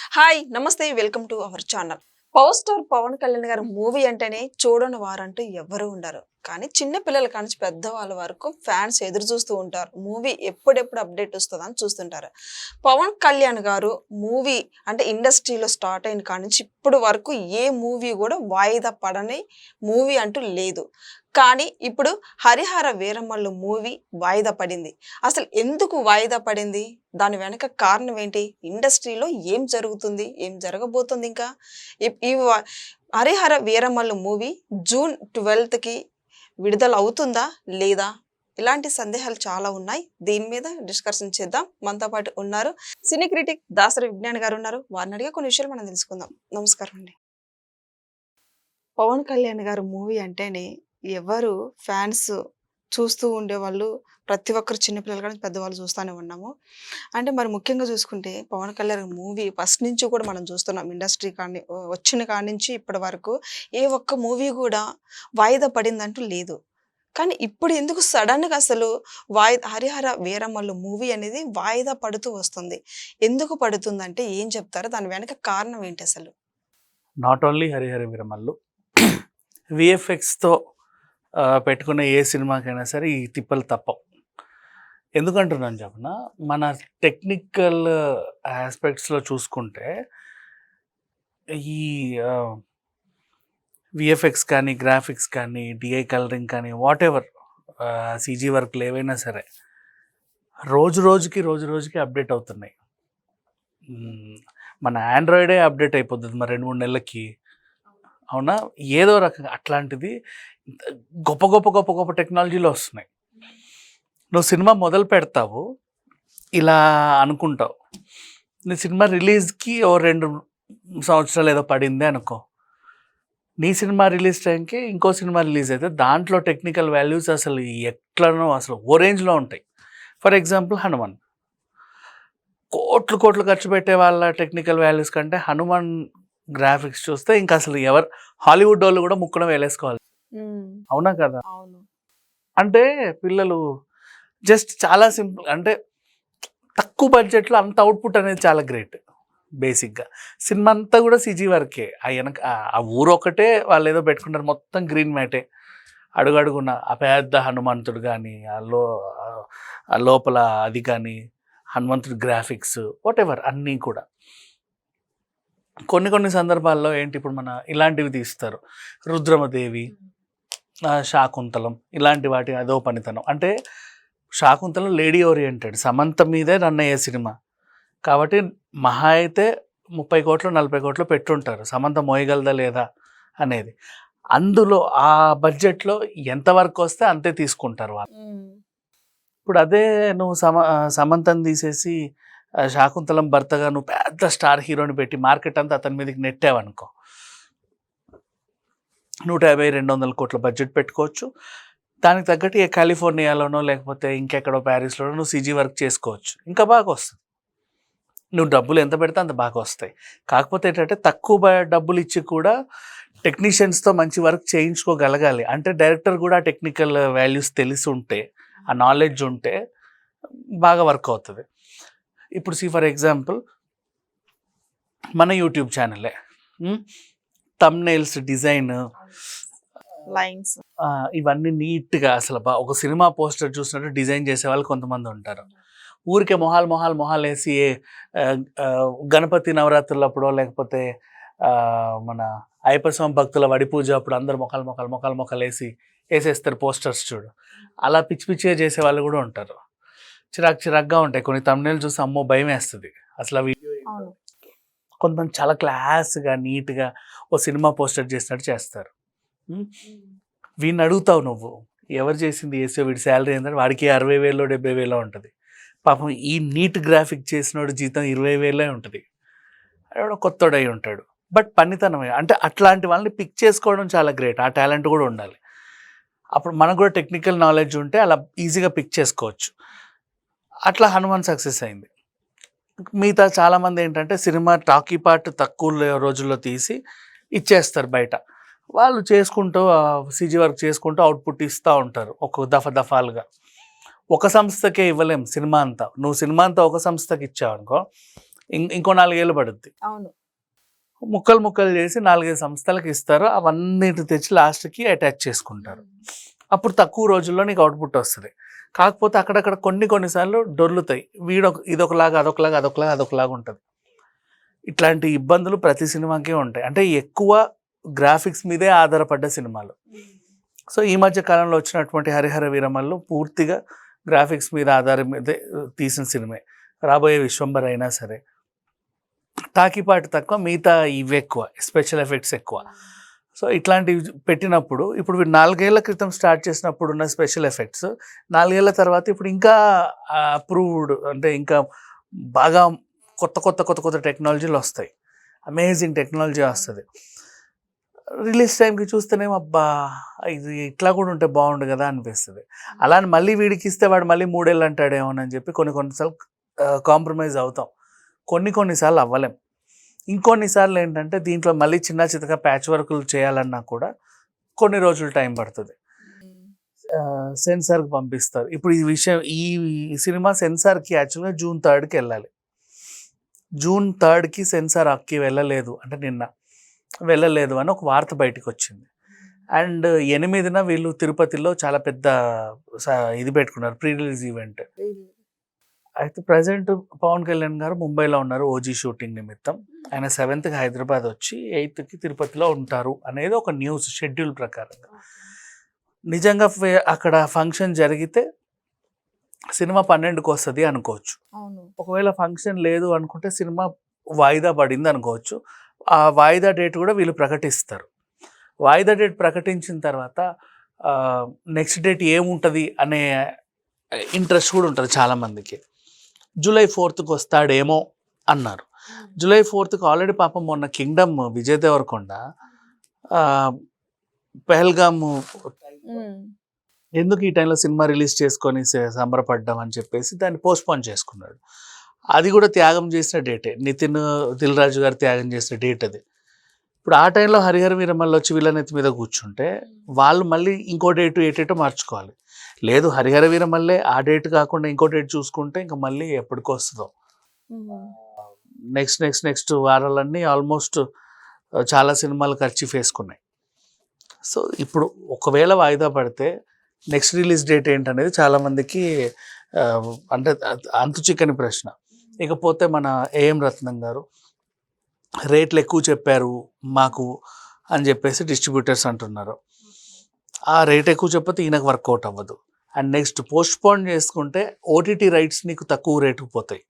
Hi నమస్తే welcome to our channel. Power star Pawan Kalyan గారి movie అంటేనే చూడని వారంటూ ఎవ్వరూ ఉండరు. కానీ చిన్న పిల్లల కానించి పెద్దవాళ్ళ వరకు ఫ్యాన్స్ ఎదురు చూస్తూ ఉంటారు. మూవీ ఎప్పుడెప్పుడు అప్డేట్ వస్తుందా అని చూస్తుంటారు. పవన్ కళ్యాణ్ గారు మూవీ అంటే ఇండస్ట్రీలో స్టార్ట్ అయిన కానించి ఇప్పుడు వరకు ఏ మూవీ కూడా వాయిదా పడని మూవీ అంటూ లేదు. కానీ ఇప్పుడు హరిహర వీరమల్లు మూవీ వాయిదా పడింది. అసలు ఎందుకు వాయిదా పడింది? దాని వెనక కారణం ఏంటి? ఇండస్ట్రీలో ఏం జరుగుతుంది? ఏం జరగబోతుంది ఇంకా? ఈ హరిహర వీరమల్లు మూవీ జూన్ 12కి విడుదల అవుతుందా లేదా? ఇలాంటి సందేహాలు చాలా ఉన్నాయి. దీని మీద డిస్కషన్ చేద్దాం. మనతో పాటు ఉన్నారు సినీ క్రిటిక్ దాసరి విజ్ఞాన్ గారు ఉన్నారు. వారిని అడిగే కొన్ని విషయాలు మనం తెలుసుకుందాం. నమస్కారం అండి. పవన్ కళ్యాణ్ గారు మూవీ అంటేనే ఎవరు ఫ్యాన్స్ చూస్తూ ఉండేవాళ్ళు. ప్రతి ఒక్కరు చిన్నపిల్లలు కానీ పెద్దవాళ్ళు చూస్తూనే ఉన్నాము. అంటే మరి ముఖ్యంగా చూసుకుంటే పవన్ కళ్యాణ్ మూవీ ఫస్ట్ నుంచి కూడా మనం చూస్తున్నాం. ఇండస్ట్రీ కానీ వచ్చిన కాడి నుంచి ఇప్పటి వరకు ఏ ఒక్క మూవీ కూడా వాయిదా పడిందంటూ లేదు. కానీ ఇప్పుడు ఎందుకు సడన్గా అసలు హరిహర వీరమల్లు మూవీ అనేది వాయిదా పడుతూ వస్తుంది? ఎందుకు పడుతుందంటే ఏం చెప్తారు? దాని వెనక కారణం ఏంటి అసలు? నాట్ ఓన్లీ హరిహర వీరమల్లు, విఎఫ్ఎక్స్తో పెట్టుకునే ఏ సినిమాకైనా సరే ఈ తిప్పలు తప్పవు. ఎందుకంటున్నాను చెప్పిన, మన టెక్నికల్ ఆస్పెక్ట్స్లో చూసుకుంటే ఈ విఎఫ్ఎక్స్ కానీ, గ్రాఫిక్స్ కానీ, డిఐ కలరింగ్ కానీ, వాట్ ఎవర్ సీజీ వర్క్లు ఏవైనా సరే రోజు రోజుకి అప్డేట్ అవుతున్నాయి. మన ఆండ్రాయిడే అప్డేట్ అయిపోతుంది మరి 2-3 నెలలకి. అవునా? ఏదో రకంగా అట్లాంటిది గొప్ప టెక్నాలజీలో వస్తున్నాయి. నువ్వు సినిమా మొదలు పెడతావు, ఇలా అనుకుంటావు. నీ సినిమా రిలీజ్కి 2 సంవత్సరాలు ఏదో పడిందే అనుకో. నీ సినిమా రిలీజ్ టైంకి ఇంకో సినిమా రిలీజ్ అయితే దాంట్లో టెక్నికల్ వాల్యూస్ అసలు ఎట్లనో అసలు ఓ రేంజ్లో ఉంటాయి. ఫర్ ఎగ్జాంపుల్ హనుమాన్, కోట్లు ఖర్చు పెట్టే వాళ్ళ టెక్నికల్ వాల్యూస్ కంటే హనుమాన్ గ్రాఫిక్స్ చూస్తే ఇంకా అసలు హాలీవుడ్ వాళ్ళు కూడా ముక్కడం వేలేసుకోవాలి. అవునా కదా? అంటే పిల్లలు జస్ట్ చాలా సింపుల్, అంటే తక్కువ బడ్జెట్లో అంత అవుట్పుట్ అనేది చాలా గ్రేట్. బేసిక్గా సినిమా అంతా కూడా సిజీ వర్కే. ఆ ఊరు ఒకటే వాళ్ళు ఏదో పెట్టుకుంటారు, మొత్తం గ్రీన్ మ్యాటే. అడుగడుగున్న ఆ పెద్ద హనుమంతుడు కానీ, ఆ లోపల అది కానీ, హనుమంతుడి గ్రాఫిక్స్ వాట్ ఎవర్ అన్నీ కూడా. కొన్ని సందర్భాల్లో ఏంటి, ఇప్పుడు మన ఇలాంటివి తీస్తారు, రుద్రమదేవి, శాకుంతలం, ఇలాంటి వాటి అదో పనితనం. అంటే శాకుంతలం లేడీ ఓరియంటెడ్, సమంత మీదే రన్ అయ్యే సినిమా కాబట్టి మహా అయితే 30 కోట్లు 40 కోట్లు పెట్టుంటారు, సమంత మోయగలదా లేదా అనేది. అందులో ఆ బడ్జెట్లో ఎంతవరకు వస్తే అంతే తీసుకుంటారు వాళ్ళు. ఇప్పుడు అదే నువ్వు సమంతని తీసేసి శాకుంతలం భర్తగా నువ్వు పెద్ద స్టార్ హీరోని పెట్టి మార్కెట్ అంతా అతని మీదకి నెట్టావనుకో, 150-200 కోట్ల బడ్జెట్ పెట్టుకోవచ్చు. దానికి తగ్గట్టు ఏ కాలిఫోర్నియాలోనో లేకపోతే ఇంకెక్కడో ప్యారిస్లోనో నువ్వు సీజీ వర్క్ చేసుకోవచ్చు, ఇంకా బాగా వస్తుంది. నువ్వు డబ్బులు ఎంత పెడితే అంత బాగా వస్తాయి. కాకపోతే ఏంటంటే తక్కువ డబ్బులు ఇచ్చి కూడా టెక్నీషియన్స్తో మంచి వర్క్ చేయించుకోగలగాలి. అంటే డైరెక్టర్ కూడా టెక్నికల్ వాల్యూస్ తెలిసి ఉంటే, ఆ నాలెడ్జ్ ఉంటే బాగా వర్క్ అవుతుంది. ఇప్పుడు ఫర్ ఎగ్జాంపుల్ మన యూట్యూబ్ ఛానలే, థంబ్నెయిల్స్ డిజైన్, లైన్స్, ఇవన్నీ నీట్గా అసలు ఒక సినిమా పోస్టర్ చూసినట్టు డిజైన్ చేసే వాళ్ళు కొంతమంది ఉంటారు. ఊరికే మొహాలు వేసి గణపతి నవరాత్రులప్పుడో లేకపోతే మన అయ్యప్ప స్వామి భక్తుల వడి పూజ అప్పుడు అందరు మొక్కలు వేసేస్తారు పోస్టర్స్ చూడు. అలా పిచ్చిగా చేసే వాళ్ళు కూడా ఉంటారు. చిరాగ్గా ఉంటాయి కొన్ని థంబ్నెయిల్ చూసి అమ్మో భయం వేస్తుంది అసలు ఆ వీడియో. కొంతమంది చాలా క్లాస్గా నీట్గా ఓ సినిమా పోస్టర్ చేసినట్టు చేస్తారు. వీడిని అడుగుతావు నువ్వు, ఎవరు చేసింది వేసే, వీడి శాలరీ ఏంటంటే వాడికి 60,000 70,000 ఉంటుంది. పాపం ఈ నీట్ గ్రాఫిక్ చేసినోడు జీతం 20,000 ఉంటుంది. వాడు కొత్తోడై ఉంటాడు, బట్ పనితనమే. అంటే అట్లాంటి వాళ్ళని పిక్ చేసుకోవడం చాలా గ్రేట్. ఆ టాలెంట్ కూడా ఉండాలి. అప్పుడు మనకు కూడా టెక్నికల్ నాలెడ్జ్ ఉంటే అలా ఈజీగా పిక్ చేసుకోవచ్చు. అట్లా హనుమాన్ సక్సెస్ అయింది. మిగతా చాలామంది ఏంటంటే సినిమా టాకీ పార్ట్ తక్కువ రోజుల్లో తీసి ఇచ్చేస్తారు బయట. వాళ్ళు చేసుకుంటూ సీజీ వర్క్ చేసుకుంటూ అవుట్పుట్ ఇస్తూ ఉంటారు ఒక దఫాలుగా. ఒక సంస్థకే ఇవ్వలేం సినిమా అంతా. నువ్వు సినిమా అంతా ఒక సంస్థకి ఇచ్చావు అనుకో, ఇంకో 4 ఏళ్ళు పడుద్ది. అవును. ముక్కలు ముక్కలు చేసి 4-5 సంస్థలకు ఇస్తారు. అవన్నిటి తెచ్చి లాస్ట్‌కి అటాచ్ చేసుకుంటారు. అప్పుడు తక్కువ రోజుల్లో నీకు అవుట్‌పుట్ వస్తది. కాకపోతే అక్కడక్కడ కొన్ని సార్లు డొర్లుతాయి. ఇదొకలాగా, అదొకలాగా ఉంటది. ఇట్లాంటి ఇబ్బందులు ప్రతి సినిమాకి ఉంటాయి. అంటే ఎక్కువ గ్రాఫిక్స్ మీదే ఆధారపడ్డ సినిమాలు. సో ఈ మధ్య కాలంలో వచ్చినటువంటి హరిహర వీరమల్లు పూర్తిగా గ్రాఫిక్స్ మీద ఆధారం మీదే తీసిన సినిమే. రాబోయే విశ్వంబర్ అయినా సరే తాకిపాటు తక్కువ, మిగతా ఇవి ఎక్కువ, స్పెషల్ ఎఫెక్ట్స్ ఎక్కువ. సో ఇట్లాంటివి పెట్టినప్పుడు ఇప్పుడు 4 ఏళ్ల క్రితం స్టార్ట్ చేసినప్పుడు ఉన్న స్పెషల్ ఎఫెక్ట్స్ 4 ఏళ్ల తర్వాత ఇప్పుడు ఇంకా అప్రూవ్డ్, అంటే ఇంకా బాగా కొత్త టెక్నాలజీలు వస్తాయి. అమేజింగ్ టెక్నాలజీ వస్తుంది. రిలీజ్ టైంకి చూస్తేనేమో అబ్బా ఇది ఇట్లా కూడా ఉంటే బాగుండు కదా అనిపిస్తుంది. అలా అని మళ్ళీ వీడికి ఇస్తే వాడు మళ్ళీ 3 ఏళ్ళు అంటాడేమోనని చెప్పి కొన్నిసార్లు కాంప్రమైజ్ అవుతాం. కొన్నిసార్లు అవ్వలేం. ఇంకొన్నిసార్లు ఏంటంటే దీంట్లో మళ్ళీ చిన్న చితక ప్యాచ్ వర్కులు చేయాలన్నా కూడా కొన్ని రోజులు టైం పడుతుంది. సెన్సార్కి పంపిస్తారు. ఇప్పుడు ఈ సినిమా సెన్సార్కి యాక్చువల్గా June 3కి వెళ్ళాలి. June 3కి సెన్సార్ అక్కి వెళ్ళలేదు, అంటే నిన్న వెళ్ళలేదు అని ఒక వార్త బయటకు వచ్చింది. అండ్ 8న వీళ్ళు తిరుపతిలో చాలా పెద్ద ఇది పెట్టుకున్నారు, ప్రీ రిలీజ్ ఈవెంట్. అయితే ప్రజెంట్ పవన్ కళ్యాణ్ గారు ముంబైలో ఉన్నారు ఓజీ షూటింగ్ నిమిత్తం. ఆయన 7కి హైదరాబాద్ వచ్చి 8కి తిరుపతిలో ఉంటారు అనేది ఒక న్యూస్ షెడ్యూల్ ప్రకారంగా. నిజంగా అక్కడ ఫంక్షన్ జరిగితే సినిమా 12కి వస్తుంది అనుకోవచ్చు. ఒకవేళ ఫంక్షన్ లేదు అనుకుంటే సినిమా వాయిదా పడింది అనుకోవచ్చు. ఆ వాయిదా డేట్ కూడా వీళ్ళు ప్రకటిస్తారు. వాయిదా డేట్ ప్రకటించిన తర్వాత నెక్స్ట్ డేట్ ఏముంటుంది అనే ఇంట్రెస్ట్ కూడా ఉంటుంది చాలామందికి. July 4కి వస్తాడేమో అన్నారు. July 4కి ఆల్రెడీ పాపం మొన్న కింగ్డమ్ విజయ్ దేవరకొండ పెహల్గామ్ ఎందుకు ఈ టైంలో సినిమా రిలీజ్ చేసుకొని సంబరపడ్డాం అని చెప్పేసి దాన్ని పోస్ట్పోన్ చేసుకున్నాడు. అది కూడా త్యాగం చేసిన డేటే, నితిన్ దిల్ రాజు గారు త్యాగం చేసిన డేట్ అది. ఇప్పుడు ఆ టైంలో హరిహర వీరమల్లు వచ్చి వీళ్ళనెత్తి మీద కూర్చుంటే వాళ్ళు మళ్ళీ ఇంకో డేటు ఏటేటో మార్చుకోవాలి. లేదు హరిహర వీరమల్లే ఆ డేట్ కాకుండా ఇంకో డేట్ చూసుకుంటే ఇంకా మళ్ళీ ఎప్పటికో వస్తుందో. నెక్స్ట్ వారాలన్నీ ఆల్మోస్ట్ చాలా సినిమాలు ఖర్చు వేసుకున్నాయి. సో ఇప్పుడు ఒకవేళ వాయిదా పడితే నెక్స్ట్ రిలీజ్ డేట్ ఏంటనేది చాలామందికి అంటే అంతు చిక్కని ప్రశ్న. ఇకపోతే మన ఏఎం రత్నం గారు రేట్లు ఎక్కువ చెప్పారు మాకు అని చెప్పేసి డిస్ట్రిబ్యూటర్స్ అంటున్నారు. ఆ రేట్ ఎక్కువ చెప్పితే ఈయనకు వర్కౌట్ అవ్వదు. అండ్ నెక్స్ట్ పోస్ట్పోన్ చేసుకుంటే ఓటీటీ రైట్స్ నీకు తక్కువ రేటుకు పోతాయి.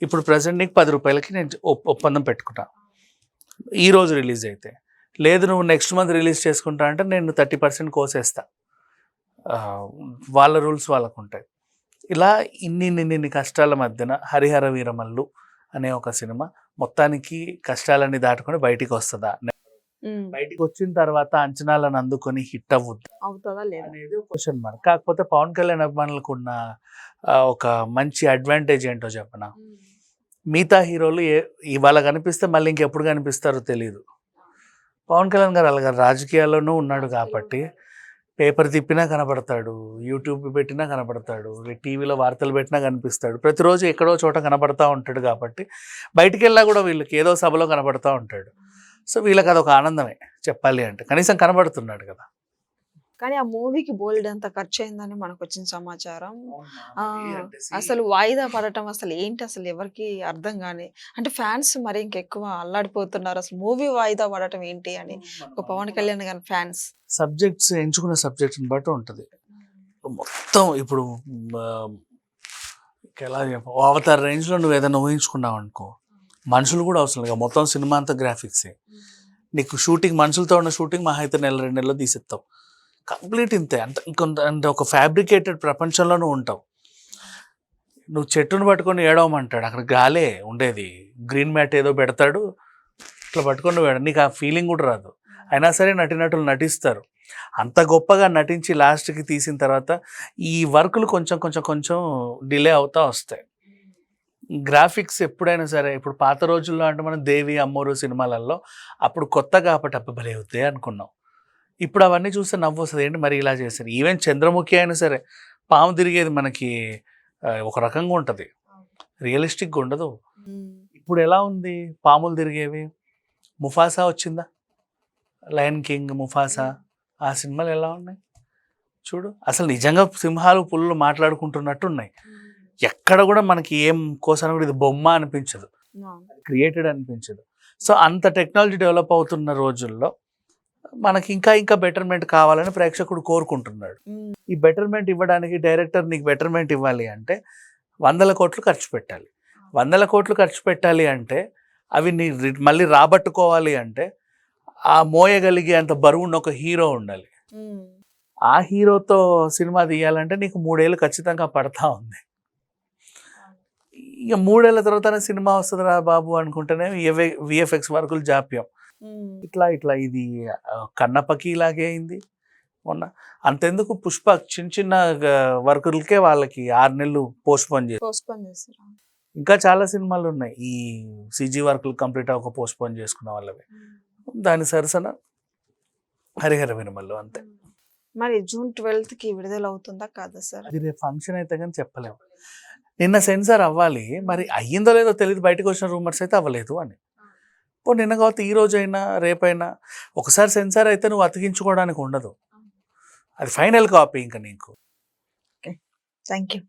ఇప్పుడు ప్రజెంట్ నీకు 10 రూపాయలకి నేను ఒప్పందం పెట్టుకుంటా, ఈరోజు రిలీజ్ అయితే. లేదు నువ్వు నెక్స్ట్ మంత్ రిలీజ్ చేసుకుంటా అంటే నేను 30% కోసేస్తా. వాళ్ళ రూల్స్ వాళ్ళకు ఉంటాయి. ఇలా ఇన్ని కష్టాల మధ్యన హరిహర వీరమల్లు అనే ఒక సినిమా మొత్తానికి కష్టాలన్నీ దాటుకొని బయటికి వస్తుందా, బయటికి వచ్చిన తర్వాత అంచనాలను అందుకొని హిట్ అవుతుందా అనేది క్వశ్చన్ మార్క్. కాకపోతే పవన్ కళ్యాణ్ అభిమానులకు ఉన్న ఒక మంచి అడ్వాంటేజ్ ఏంటో చెప్పనా, మిగతా హీరోలు ఇవాళ కనిపిస్తే మళ్ళీ ఇంకెప్పుడు కనిపిస్తారో తెలియదు. పవన్ కళ్యాణ్ గారు అలాగే రాజకీయాల్లోనూ ఉన్నాడు కాబట్టి పేపర్ తిప్పినా కనపడతాడు, యూట్యూబ్ పెట్టినా కనపడతాడు, టీవీలో వార్తలు పెట్టినా కనిపిస్తాడు, ప్రతిరోజు ఎక్కడో చోట కనపడతా ఉంటాడు. కాబట్టి బయటికి వెళ్ళా కూడా వీళ్ళకి ఏదో సభలో కనపడతా ఉంటాడు. సో వీళ్ళకి అదొక ఆనందమే చెప్పాలి అంటే, కనీసం కనబడుతున్నాడు కదా. కానీ ఆ మూవీకి బోల్డ్ అంత ఖర్చు అయిందని మనకు వచ్చిన సమాచారం. అసలు వాయిదా పడటం అసలు ఏంటి, అసలు ఎవరికి అర్థం కాని, అంటే ఫ్యాన్స్ మరి ఇంకెక్కువ అల్లాడిపోతున్నారు. అసలు మూవీ వాయిదా పడటం ఏంటి అని ఒక పవన్ కళ్యాణ్ గారి ఫ్యాన్స్. సబ్జెక్ట్స్ ఎంచుకున్న సబ్జెక్ట్ని బట్టి ఉంటుంది మొత్తం. ఇప్పుడు ఎలా అవతార్ రేంజ్లో నువ్వు ఏదైనా ఊహించుకున్నావు అనుకో, మనుషులు కూడా అవసరం లేదు, మొత్తం సినిమా అంతా గ్రాఫిక్సే. నీకు షూటింగ్ మనుషులతో ఉన్న షూటింగ్ మహా అయితే 1-2 నెలల్లో తీసేస్తావు. కంప్లీట్ ఇంతే. అంటే ఒక ఫ్యాబ్రికేటెడ్ ప్రపంచంలో నువ్వు ఉంటావు. నువ్వు చెట్టును పట్టుకొని ఏడవమంటాడు, అక్కడ గాలే ఉండేది, గ్రీన్ మ్యాట్ ఏదో పెడతాడు, ఇట్లా పట్టుకొని నువ్వు నీకు ఆ ఫీలింగ్ కూడా రాదు. అయినా సరే నటినటులు నటిస్తారు. అంత గొప్పగా నటించి లాస్ట్కి తీసిన తర్వాత ఈ వర్కులు కొంచెం డిలే అవుతా వస్తాయి. గ్రాఫిక్స్ ఎప్పుడైనా సరే, ఇప్పుడు పాత రోజుల్లో అంటే మనం దేవి అమ్మోరు సినిమాలలో అప్పుడు కొత్త కాబట్టి అప్పబలే అవుతాయి అనుకున్నాం. ఇప్పుడు అవన్నీ చూస్తే నవ్వు వస్తుంది, ఏంటి మరి ఇలా చేశారు. ఈవెన్ చంద్రముఖి అయినా సరే పాము తిరిగేది మనకి ఒక రకంగా ఉంటుంది, రియలిస్టిక్గా ఉండదు. ఇప్పుడు ఎలా ఉంది పాములు తిరిగేవి? ముఫాసా వచ్చిందా? లయన్ కింగ్, ముఫాసా ఆ సినిమాలు ఎలా ఉన్నాయి చూడు. అసలు నిజంగా సింహాలు పులులు మాట్లాడుకుంటున్నట్టు ఉన్నాయి. ఎక్కడ కూడా మనకి ఏం కోసం కూడా ఇది బొమ్మ అనిపించదు, క్రియేటెడ్ అనిపించదు. సో అంత టెక్నాలజీ డెవలప్ అవుతున్న రోజుల్లో మనకి ఇంకా ఇంకా బెటర్మెంట్ కావాలని ప్రేక్షకుడు కోరుకుంటున్నాడు. ఈ బెటర్మెంట్ ఇవ్వడానికి డైరెక్టర్ నీకు బెటర్మెంట్ ఇవ్వాలి అంటే 100 కోట్లు ఖర్చు పెట్టాలి. 100 కోట్లు ఖర్చు పెట్టాలి అంటే అవి నీ మళ్ళీ రాబట్టుకోవాలి అంటే ఆ మోయగలిగే అంత బరువు ఉన్న ఒక హీరో ఉండాలి. ఆ హీరోతో సినిమా తీయాలంటే నీకు 3 ఏళ్ళు ఖచ్చితంగా పడతా ఉంది. ఇక 3 ఏళ్ళ తర్వాత సినిమా వస్తుందిరా బాబు అనుకుంటేనే విఎఫ్ఎక్స్ వర్కులు జాప్యం. ఇట్లా ఇట్లా ఇది కన్నప్పకి ఇలాగే అయింది మొన్న. అంతెందుకు పుష్ప చిన్న చిన్న వర్కులకే వాళ్ళకి 6 నెలలు పోస్ట్పోన్ చేస్తారు. ఇంకా చాలా సినిమాలు ఉన్నాయి ఈ సిజీ వర్కులు కంప్లీట్ అవ్వక పోస్ట్పోన్ చేసుకున్న వాళ్ళవి. దాని సరసన హరిహర వినమల్లు అంతే. మరి జూన్ 12th విడుదల అవుతుందా కాదా సార్? అది రేపు ఫంక్షన్ అయితే కానీ చెప్పలేము. నిన్న సెన్సార్ అవ్వాలి, మరి అయ్యిందో లేదో తెలియదు. బయటకు వచ్చిన రూమర్స్ అయితే అవ్వలేదు అని. నిన్న కావచ్చు ఈ రోజైనా రేపైనా ఒకసారి సెన్సార్ అయితే నువ్వు అతికించుకోవడానికి ఉండదు. అది ఫైనల్ కాపీ ఇంకా నీకు. Thank you.